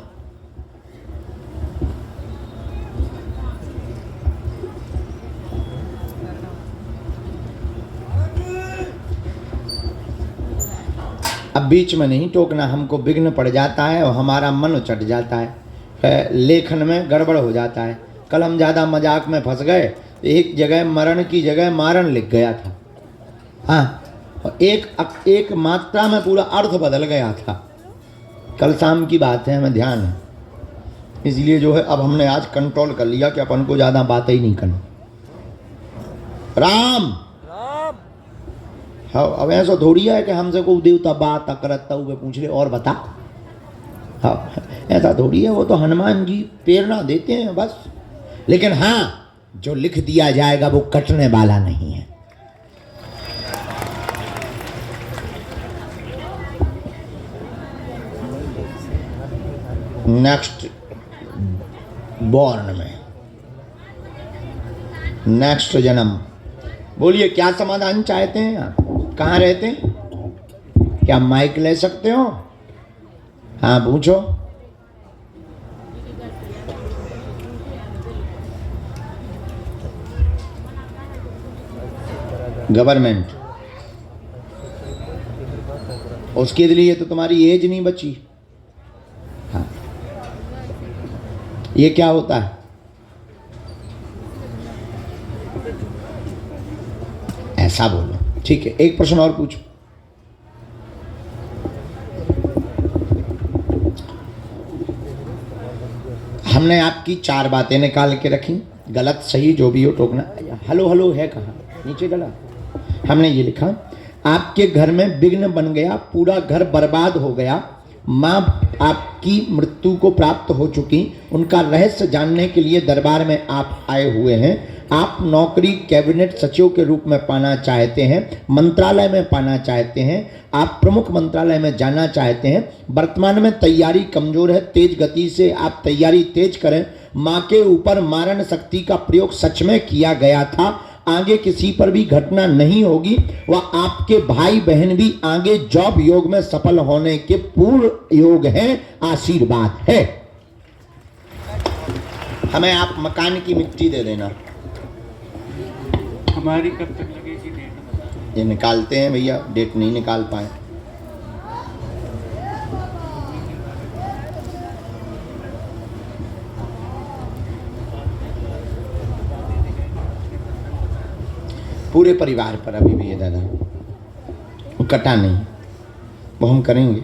अब बीच में नहीं टोकना, हमको विघ्न पड़ जाता है और हमारा मन चट जाता है, लेखन में गड़बड़ हो जाता है। कल हम ज़्यादा मजाक में फंस गए, एक जगह मरण की जगह मारन लिख गया था। हाँ, और एक मात्रा में पूरा अर्थ बदल गया था। कल शाम की बात है, हमें ध्यान है, इसलिए जो है अब हमने आज कंट्रोल कर लिया कि अपन को ज़्यादा बातें ही नहीं करनी। राम हाँ, अब ऐसा थोड़ी है कि हमसे कोई देवता बात करता हुए पूछ ले और बता। हाँ, ऐसा थोड़ी है, वो तो हनुमान जी प्रेरणा देते हैं बस। लेकिन हाँ, जो लिख दिया जाएगा वो कटने वाला नहीं है। नेक्स्ट बॉर्न में, नेक्स्ट जन्म। बोलिए क्या समाधान चाहते हैं आप? कहाँ रहते हैं? क्या माइक ले सकते हो? हाँ पूछो। गवर्नमेंट, उसके लिए तो तुम्हारी एज नहीं बची। हाँ, ये क्या होता है? ऐसा बोलो, ठीक है। एक प्रश्न और पूछो। हमने आपकी 4 बातें निकाल के रखी, गलत सही जो भी हो टोकना। हेलो हेलो है कहाँ? नीचे गला। हमने ये लिखा, आपके घर में विघ्न बन गया, पूरा घर बर्बाद हो गया, माँ आपकी मृत्यु को प्राप्त हो चुकी, उनका रहस्य जानने के लिए दरबार में आप आए हुए हैं। आप नौकरी कैबिनेट सचिव के रूप में पाना चाहते हैं, मंत्रालय में पाना चाहते हैं, आप प्रमुख मंत्रालय में जाना चाहते हैं। वर्तमान में तैयारी कमजोर है, तेज गति से आप तैयारी तेज करें। माँ के ऊपर मारण शक्ति का प्रयोग सच में किया गया था, आगे किसी पर भी घटना नहीं होगी। वह आपके भाई बहन भी आगे जॉब योग में सफल होने के पूर्ण योग हैं, आशीर्वाद है। हमें आप मकान की मिट्टी दे देना। हमारी कब तक लगेगी डेट? ये निकालते हैं भैया, डेट नहीं निकाल पाए। पूरे परिवार पर अभी भी है दादा, वो कटा नहीं, वो हम करेंगे।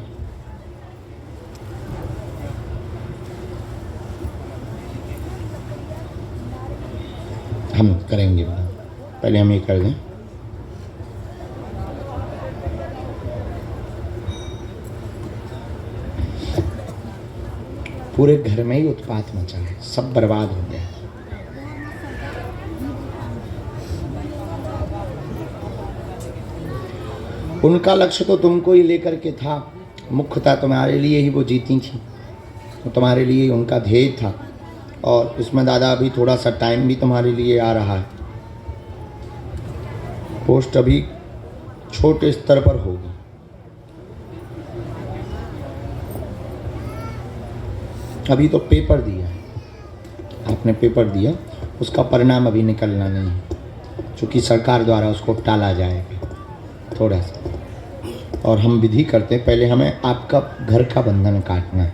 हम करेंगे, पहले हम ये कर दें। पूरे घर में ही उत्पात मचा है, सब बर्बाद हो गया। उनका लक्ष्य तो तुमको ही लेकर के था, मुख्यतः तुम्हारे लिए ही वो जीती थी, तो तुम्हारे लिए उनका ध्येय था। और इसमें दादा अभी थोड़ा सा टाइम भी तुम्हारे लिए आ रहा है। पोस्ट अभी छोटे स्तर पर होगी, अभी तो पेपर दिया है आपने, पेपर दिया, उसका परिणाम अभी निकलना नहीं है, क्योंकि सरकार द्वारा उसको टाला जाएगा थोड़ा सा। और हम विधि करते हैं, पहले हमें आपका घर का बंधन काटना है,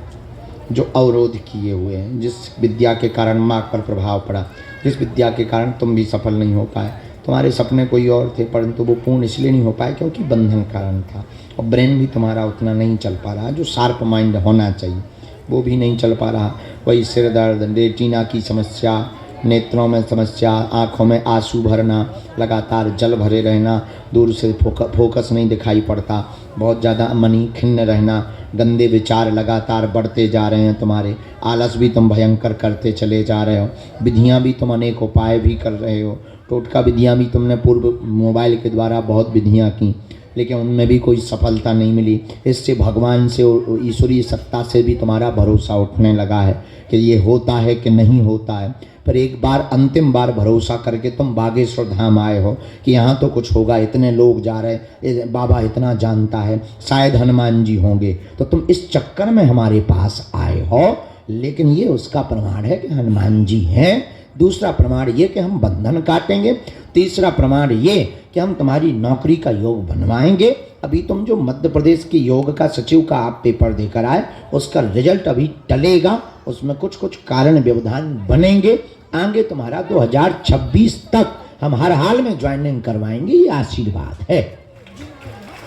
जो अवरोध किए हुए हैं, जिस विद्या के कारण माँ पर प्रभाव पड़ा, जिस विद्या के कारण तुम भी सफल नहीं हो पाए। तुम्हारे सपने कोई और थे, परंतु वो पूर्ण इसलिए नहीं हो पाए क्योंकि बंधन कारण था। और ब्रेन भी तुम्हारा उतना नहीं चल पा रहा, जो शार्प माइंड होना चाहिए वो भी नहीं चल पा रहा। वही सिर दर्द, रेटिना की समस्या, नेत्रों में समस्या, आँखों में आंसू भरना, लगातार जल भरे रहना, दूर से फोकस नहीं दिखाई पड़ता, बहुत ज़्यादा मनी खिन्न रहना, गंदे विचार लगातार बढ़ते जा रहे हैं तुम्हारे, आलस भी तुम भयंकर करते चले जा रहे हो, विधियाँ भी तुम अनेक उपाय भी कर रहे हो, टोटका विधियाँ भी तुमने पूर्व मोबाइल के द्वारा बहुत विधियाँ की, लेकिन उनमें भी कोई सफलता नहीं मिली। इससे भगवान से और ईश्वरीय सत्ता से भी तुम्हारा भरोसा उठने लगा है कि ये होता है कि नहीं होता है। पर एक बार, अंतिम बार भरोसा करके तुम बागेश्वर धाम आए हो कि यहाँ तो कुछ होगा, इतने लोग जा रहे, बाबा इतना जानता है, शायद हनुमान जी होंगे, तो तुम इस चक्कर में हमारे पास आए हो। लेकिन ये उसका प्रमाण है कि हनुमान जी हैं, दूसरा प्रमाण ये कि हम बंधन काटेंगे, तीसरा प्रमाण ये कि हम तुम्हारी नौकरी का योग बनवाएंगे। अभी तुम जो मध्य प्रदेश के योग का सचिव का आप पेपर देकर आए, उसका रिजल्ट अभी टलेगा, उसमें कुछ कुछ कारण व्यवधान बनेंगे। आगे तुम्हारा 2026 तक हम हर हाल में ज्वाइनिंग करवाएंगे, ये आशीर्वाद है।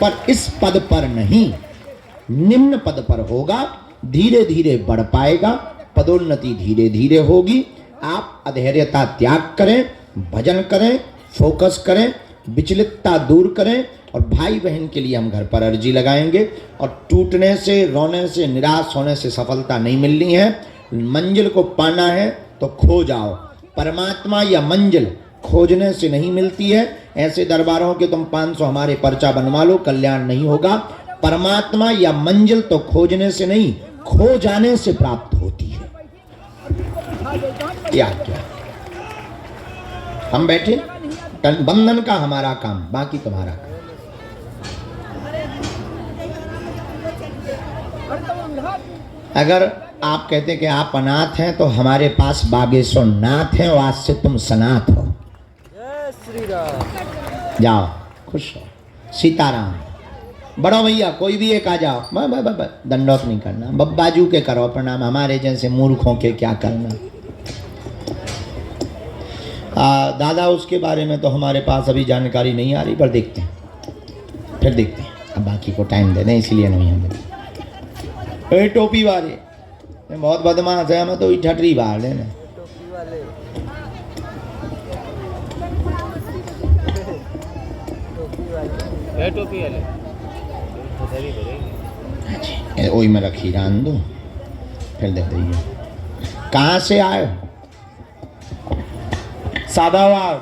पर इस पद पर नहीं, निम्न पद पर होगा, धीरे धीरे बढ़ पाएगा, पदोन्नति धीरे धीरे होगी। आप अधैर्यता त्याग करें, भजन करें, फोकस करें, विचलितता दूर करें। और भाई बहन के लिए हम घर पर अर्जी लगाएंगे। और टूटने से, रोने से, निराश होने से सफलता नहीं मिलनी है। मंजिल को पाना है तो खो जाओ, परमात्मा या मंजिल खोजने से नहीं मिलती है। ऐसे दरबारों के तुम 500 हमारे पर्चा बनवा लो, कल्याण नहीं होगा। परमात्मा या मंजिल तो खोजने से नहीं, खो जाने से प्राप्त होती है। क्या हम बैठे, बंधन का हमारा काम, बाकी तुम्हारा काम। अगर आप कहते कि आप अनाथ हैं तो हमारे पास बागेश्वर नाथ हैं, और आज से तुम सनाथ हो। जय श्री राम। जाओ, खुश हो, सीताराम। बड़ो भैया कोई भी एक आ जाओ, दंडौत नहीं करना, बब्बाजू के करो प्रणाम, हमारे जैसे मूर्खों के क्या करना। दादा उसके बारे में तो हमारे पास अभी जानकारी नहीं आ रही, पर देखते हैं, फिर देखते हैं। अब बाकी को टाइम दे दें, इसलिए नहीं हम टोपी वाले बहुत बदमाश है, हमें तो ठटरी बाहर लेना। टोपी वाले, टोपी वाले वही में रखी, जान दो, फिर दे दीजिए। कहाँ से आए हो? सादावार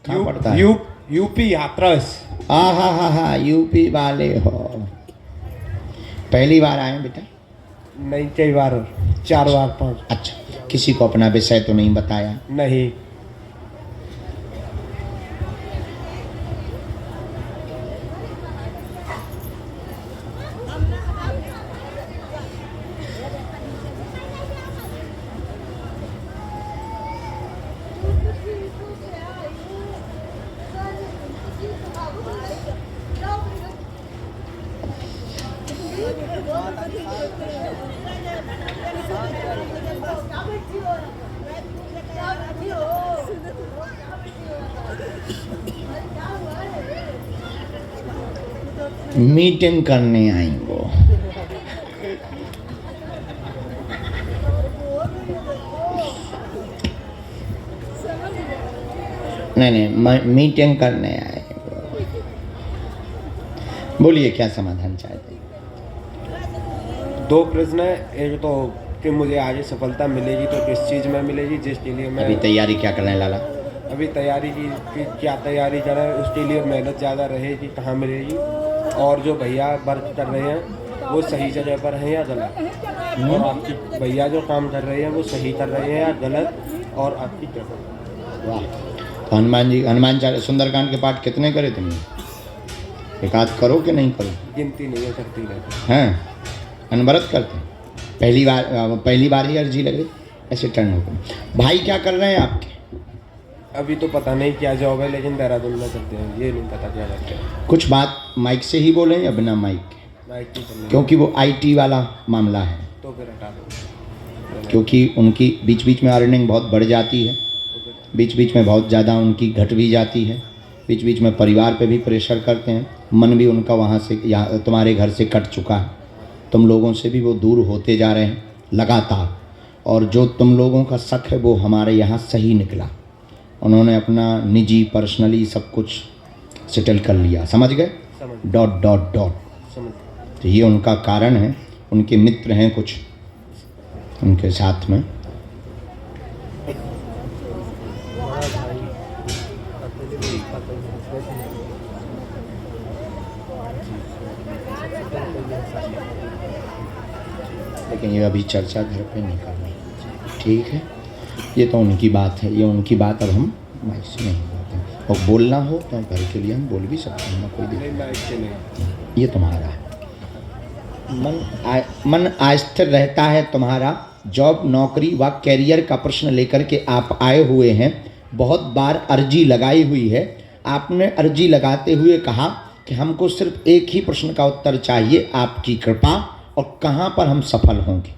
कहाँ पड़ता है? यूपी हाथरस। हा यूपी वाले हो। पहली बार आए बेटा? नहीं, कई बार, 4 बार 5। अच्छा, किसी को अपना विषय तो नहीं बताया? नहीं। मीटिंग करने आई वो। नहीं, मीटिंग करने आए। बोलिए क्या समाधान चाहते हैं? दो प्रश्न है। एक तो कि मुझे आगे सफलता मिलेगी तो किस चीज़ में मिलेगी, जिसके लिए मैं अभी तैयारी क्या करने लाला? अभी तैयारी की कि क्या तैयारी करें, उसके लिए मेहनत ज़्यादा रहेगी, कहाँ मिलेगी। और जो भैया वर्क कर रहे हैं वो सही जगह पर हैं या गलत, और आपकी भैया जो काम कर रहे हैं वो सही कर रहे हैं या गलत, और आपकी क्या करें। वाह। तो हनुमान चालीसा सुंदरकांड के पाठ कितने करे तुमने? एक आध करो कि नहीं करो? गिनती नहीं है, करती रहती हैं? अनवरत करते हैं? पहली बार ही अर्जी लगे ऐसे टर्न होकर। भाई क्या कर रहे हैं आपके? अभी तो पता नहीं क्या जॉब है, लेकिन देहरादून में करते हैं, ये नहीं पता क्या करते हैं। कुछ बात माइक से ही बोलें या बिना माइक के? माइक की करनी है, क्योंकि वो आईटी वाला मामला है, तो फिर हटा दो। क्योंकि उनकी बीच बीच में अर्निंग बहुत बढ़ जाती है, बीच बीच में बहुत ज़्यादा उनकी घट भी जाती है, बीच बीच में परिवार पे भी प्रेशर करते हैं। मन भी उनका वहाँ से यहाँ तुम्हारे घर से कट चुका है, तुम लोगों से भी वो दूर होते जा रहे हैं लगातार। और जो तुम लोगों का शक है वो हमारे यहाँ सही निकला। उन्होंने अपना निजी पर्सनली सब कुछ सेटल कर लिया, समझ गए? डॉट। समझ। तो ये उनका कारण है, उनके मित्र हैं कुछ उनके साथ में। लेकिन ये अभी चर्चा घर पे नहीं करनी, ठीक है? ये तो उनकी बात है, ये उनकी बात अब हम माइक से नहीं बोलते हैं। और बोलना हो तो घर के लिए हम बोल भी सकते हैं ना, कोई दिक्कत नहीं, माइक से नहीं। ये तुम्हारा है। मन अस्थिर रहता है तुम्हारा। जॉब नौकरी व कैरियर का प्रश्न लेकर के आप आए हुए हैं। बहुत बार अर्जी लगाई हुई है। आपने अर्जी लगाते हुए कहा कि हमको सिर्फ एक ही प्रश्न का उत्तर चाहिए, आपकी कृपा, और कहाँ पर हम सफल होंगे।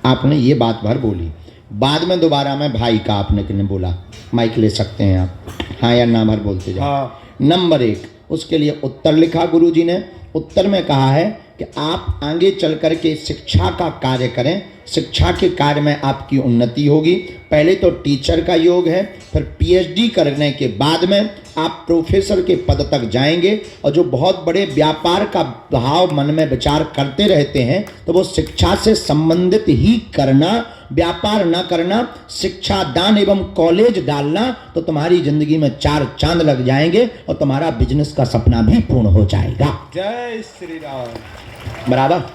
आपने ये बात भर बोली। बाद में दोबारा मैं भाई का आपने किन्हें बोला, माइक ले सकते हैं आप, हाँ या ना भर बोलते जाओ। हाँ। नंबर 1, उसके लिए उत्तर लिखा गुरुजी ने। उत्तर में कहा है कि आप आगे चल कर के शिक्षा का कार्य करें, शिक्षा के कार्य में आपकी उन्नति होगी। पहले तो टीचर का योग है, फिर पीएचडी करने के बाद में आप प्रोफेसर के पद तक जाएंगे। और जो बहुत बड़े व्यापार का भाव मन में विचार करते रहते हैं तो वो शिक्षा से संबंधित ही करना, व्यापार ना करना, शिक्षा दान एवं कॉलेज डालना, तो तुम्हारी जिंदगी में 4 चांद लग जाएंगे और तुम्हारा बिजनेस का सपना भी पूर्ण हो जाएगा। जय श्री राम। बराबर।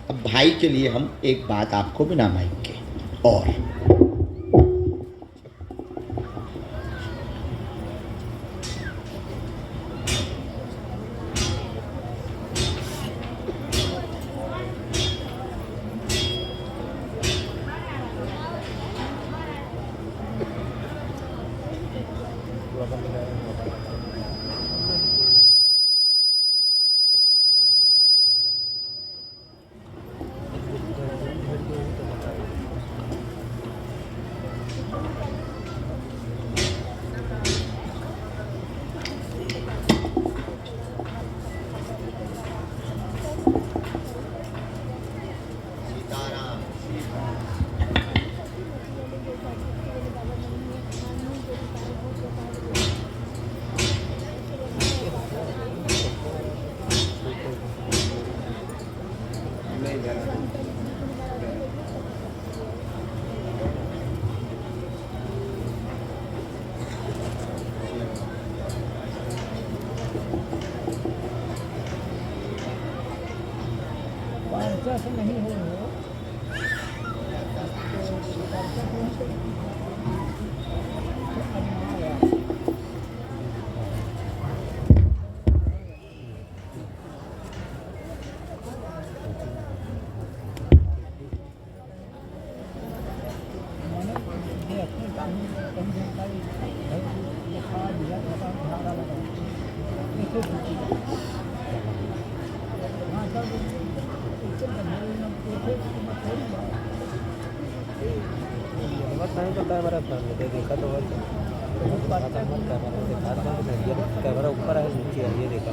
अब भाई के लिए हम एक बात आपको बिना माइक के, और नहीं पता है, मेरा देखा तो कैमरा ऊपर है नीचे है ये देखा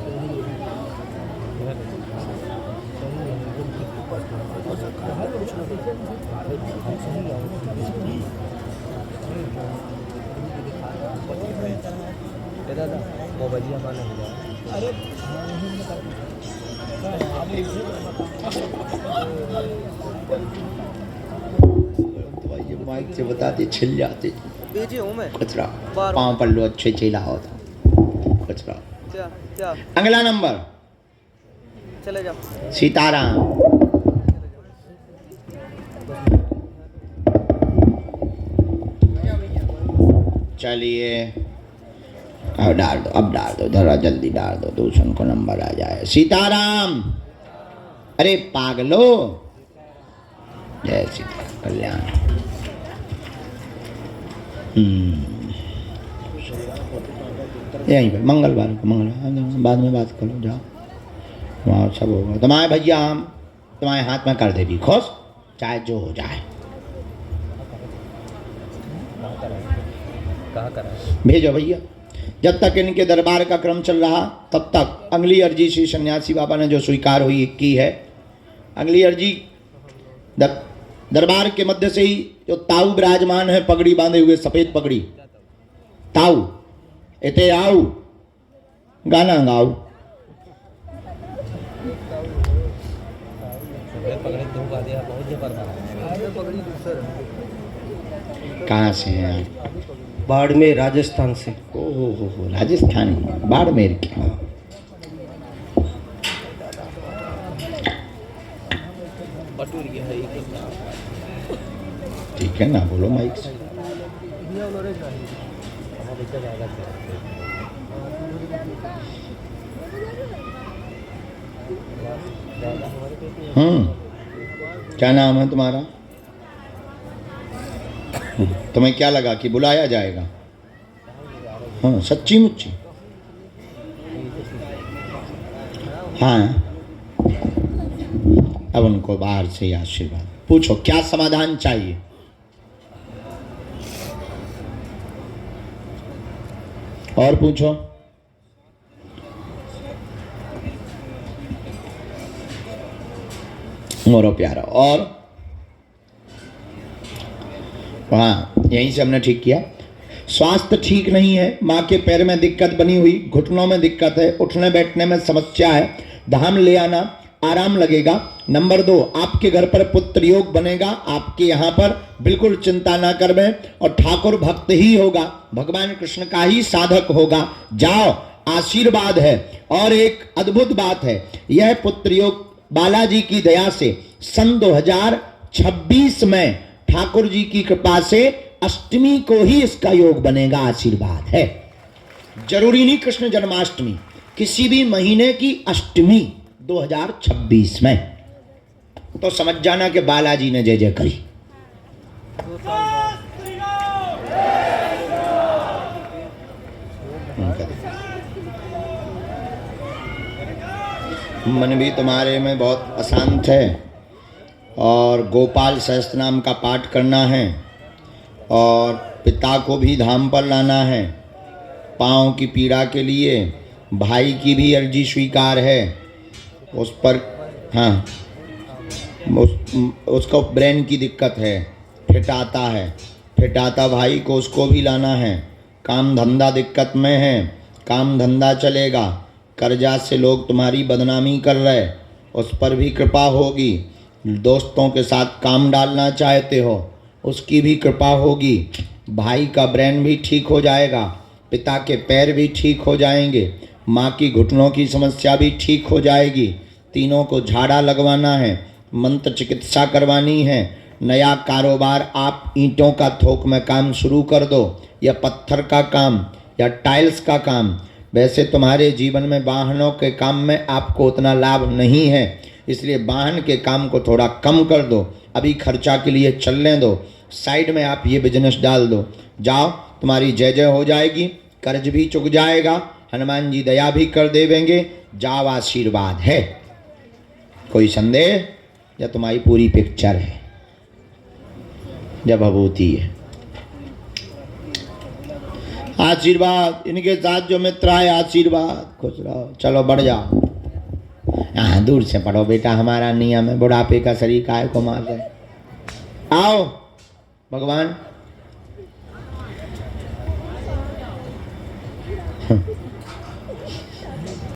दादा मोबाइल माना अरे ये माइक से बताते छिल जाते बिजी हूँ मैं कचरा पाँव पल्लू अच्छे चिला होता कचरा। क्या क्या अगला नंबर चले जाओ सीताराम। चलिए अब डाल दो जरा जल्दी डाल दो दूसरों को नंबर आ जाए। सीताराम। अरे पागलो जय सीता कल्याण। यहीं पे मंगलवार को बाद में बात करो जाओ वहाँ सब होगा। तुम्हारे भैया हम तुम्हारे हाथ में कर दे भी खुश चाहे जो हो जाए। भेजो भैया। जब तक इनके दरबार का क्रम चल रहा तब तक अगली अर्जी श्री सन्यासी बाबा ने जो स्वीकार हुई की है। अगली अर्जी दरबार के मध्य से ही जो ताऊ विराजमान है पगड़ी बांधे हुए सफेद पगड़ी ताऊ इते आओ गाना गाओ। कहाँ से हैं आप? बाड़मेर राजस्थान से। ओहो राजस्थान बाड़मेर के। ठीक है ना बोलो माइक से। क्या नाम है तुम्हारा? तुम्हें क्या लगा कि बुलाया जाएगा? हाँ सच्ची मुच्ची। हाँ अब उनको बाहर से आशीर्वाद पूछो क्या समाधान चाहिए। और पूछो। मोरो प्यारा। और हाँ यहीं से हमने ठीक किया। स्वास्थ्य ठीक नहीं है, माँ के पैर में दिक्कत बनी हुई, घुटनों में दिक्कत है, उठने बैठने में समस्या है, धाम ले आना आराम लगेगा। नंबर 2 आपके घर पर पुत्र योग बनेगा। आपके यहाँ पर बिल्कुल चिंता ना करवें और ठाकुर भक्त ही होगा, भगवान कृष्ण का ही साधक होगा। जाओ आशीर्वाद है। और एक अद्भुत बात है, यह पुत्र योग बालाजी की दया से सन 2026 में ठाकुर जी की कृपा से अष्टमी को ही इसका योग बनेगा। आशीर्वाद है। जरूरी नहीं कृष्ण जन्माष्टमी, किसी भी महीने की अष्टमी 2026 में। तो समझ जाना कि बालाजी ने जय जय करी। मन भी तुम्हारे में बहुत अशांत है और गोपाल सहस्त्र नाम का पाठ करना है और पिता को भी धाम पर लाना है। पाँव की पीड़ा के लिए भाई की भी अर्जी स्वीकार है। उस पर हाँ उसको ब्रेन की दिक्कत है, फिटाता भाई को उसको भी लाना है। काम धंधा दिक्कत में है, काम धंधा चलेगा। कर्जा से लोग तुम्हारी बदनामी कर रहे, उस पर भी कृपा होगी। दोस्तों के साथ काम डालना चाहते हो, उसकी भी कृपा होगी। भाई का ब्रेन भी ठीक हो जाएगा, पिता के पैर भी ठीक हो जाएंगे, माँ की घुटनों की समस्या भी ठीक हो जाएगी। तीनों को झाड़ा लगवाना है, मंत्र चिकित्सा करवानी है। नया कारोबार आप ईंटों का थोक में काम शुरू कर दो, या पत्थर का काम या टाइल्स का काम। वैसे तुम्हारे जीवन में वाहनों के काम में आपको उतना लाभ नहीं है, इसलिए वाहन के काम को थोड़ा कम कर दो। अभी खर्चा के लिए चलने दो, साइड में आप ये बिजनेस डाल दो। जाओ तुम्हारी जय जय हो जाएगी, कर्ज भी चुक जाएगा, हनुमान जी दया भी कर देवेंगे। जाओ आशीर्वाद है। कोई संदेह या तुम्हारी पूरी पिक्चर है जब भभूति है। आशीर्वाद इनके साथ जो मित्र आए आशीर्वाद, खुश रहो, चलो बढ़ जाओ। यहाँ दूर से पढ़ो बेटा, हमारा नियम है, बुढ़ापे का शरीर काय को मार रहे। आओ भगवान